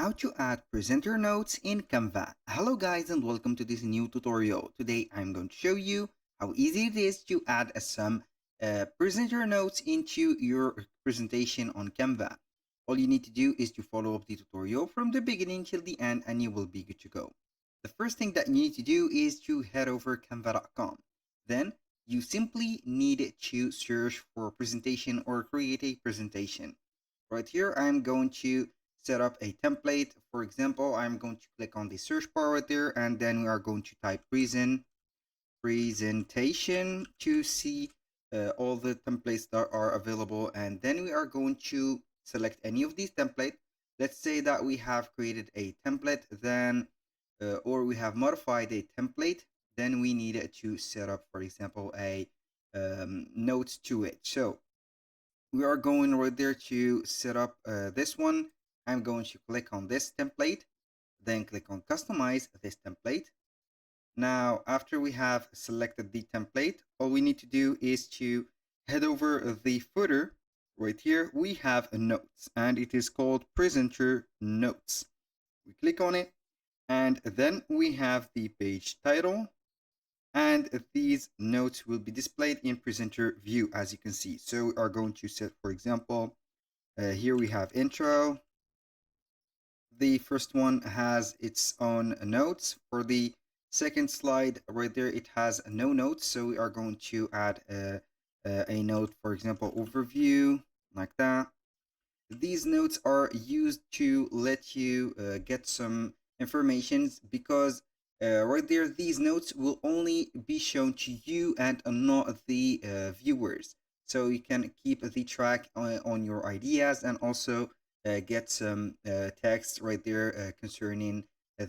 How to add presenter notes in Canva. Hello guys and welcome to this new tutorial. Today I'm going to show you how easy it is to add some presenter notes into your presentation on Canva. All you need to do is to follow up the tutorial from the beginning till the end and you will be good to go. The first thing that you need to do is to head over canva.com. Then you simply need to search for presentation or create a presentation. Right here I'm going to set up a template. For example, I'm going to click on the search bar right there, and then we are going to type presentation to see all the templates that are available, and then we are going to select any of these templates. Let's say that we have created a template, then or we have modified a template, then we need to set up, for example, a notes to it. So we are going right there to set up this one. I'm going to click on this template, then click on customize this template. Now, after we have selected the template, all we need to do is to head over the footer. Right here, we have a notes, and it is called presenter notes. We click on it, and then we have the page title, and these notes will be displayed in presenter view, as you can see. So we are going to set, for example, here we have intro. The first one has its own notes. For the second slide right there, it has no notes. So we are going to add a note, for example, overview, like that. These notes are used to let you get some information, because right there, these notes will only be shown to you and not the viewers. So you can keep the track on your ideas, and also get some text right there concerning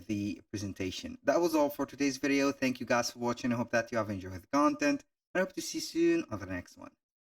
the presentation. That was all for today's video. Thank you guys for watching. I hope that you have enjoyed the content. I hope to see you soon on the next one.